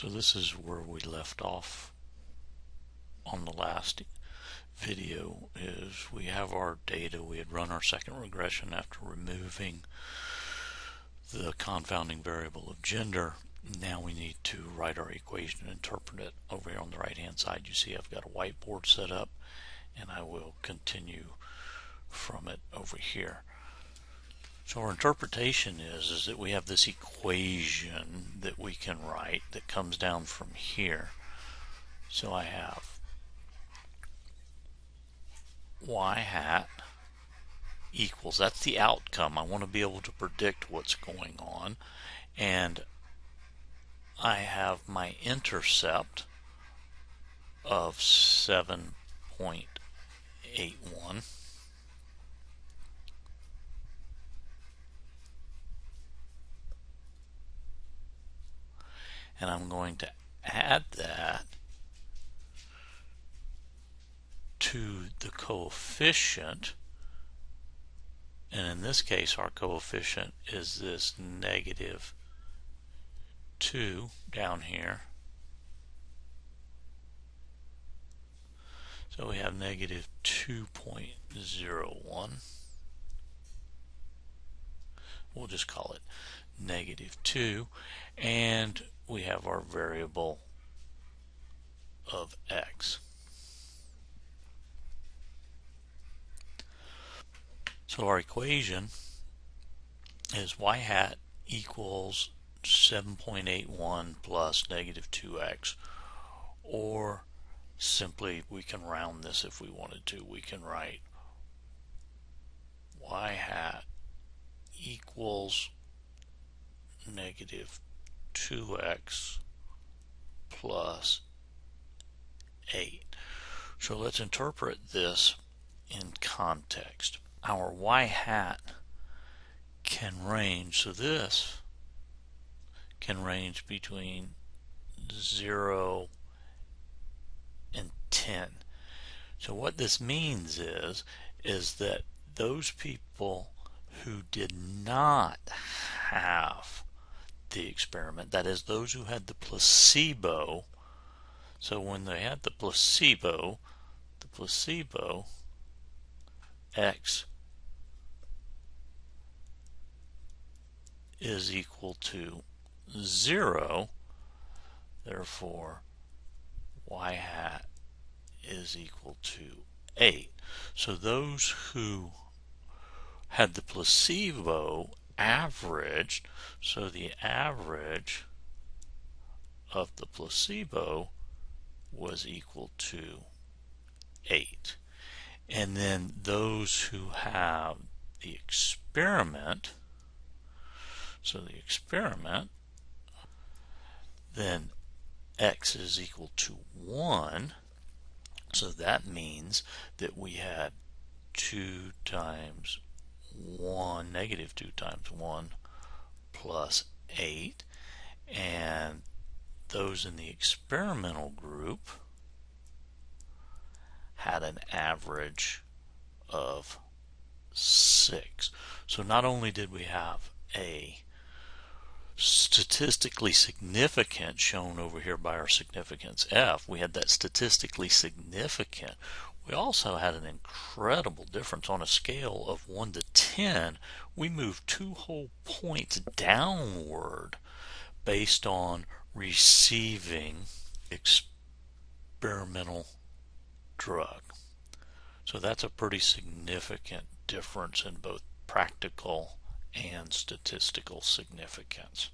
So this is where we left off on the last video. Is we have our data. We had run our second regression after removing the confounding variable of gender. Now we need to write our equation and interpret it. Over here on the right hand side you see I've got a whiteboard set up, and I will continue from it over here. So our interpretation is that we have this equation that we can write that comes down from here. So I have y hat equals, that's the outcome. I want to be able to predict what's going on, and I have my intercept of 7.81, and I'm going to add that to the coefficient, and in this case our coefficient is this -2 down here. So we have -2.01. We'll just call it -2, and we have our variable of x. So our equation is y hat equals 7.81 plus -2x, or simply we can round this if we wanted to. We can write y hat equals -2x plus 8. So let's interpret this in context. Our y hat can range, so this can range between 0 and 10. So what this means is that those people who did not have the experiment, that is those who had the placebo, so when they had the placebo x is equal to 0, therefore y hat is equal to 8. So those who had the placebo averaged, so the average of the placebo was equal to 8. And then those who have the experiment, so the experiment, then x is equal to 1. So that means that we had 2 times 1, -2 times 1 plus 8, and those in the experimental group had an average of 6. So not only did we have a statistically significant shown over here by our significance f, we had that statistically significant. We also had an incredible difference on a scale of 1 to 10. We moved 2 whole points downward based on receiving experimental drug. So that's a pretty significant difference in both practical and statistical significance.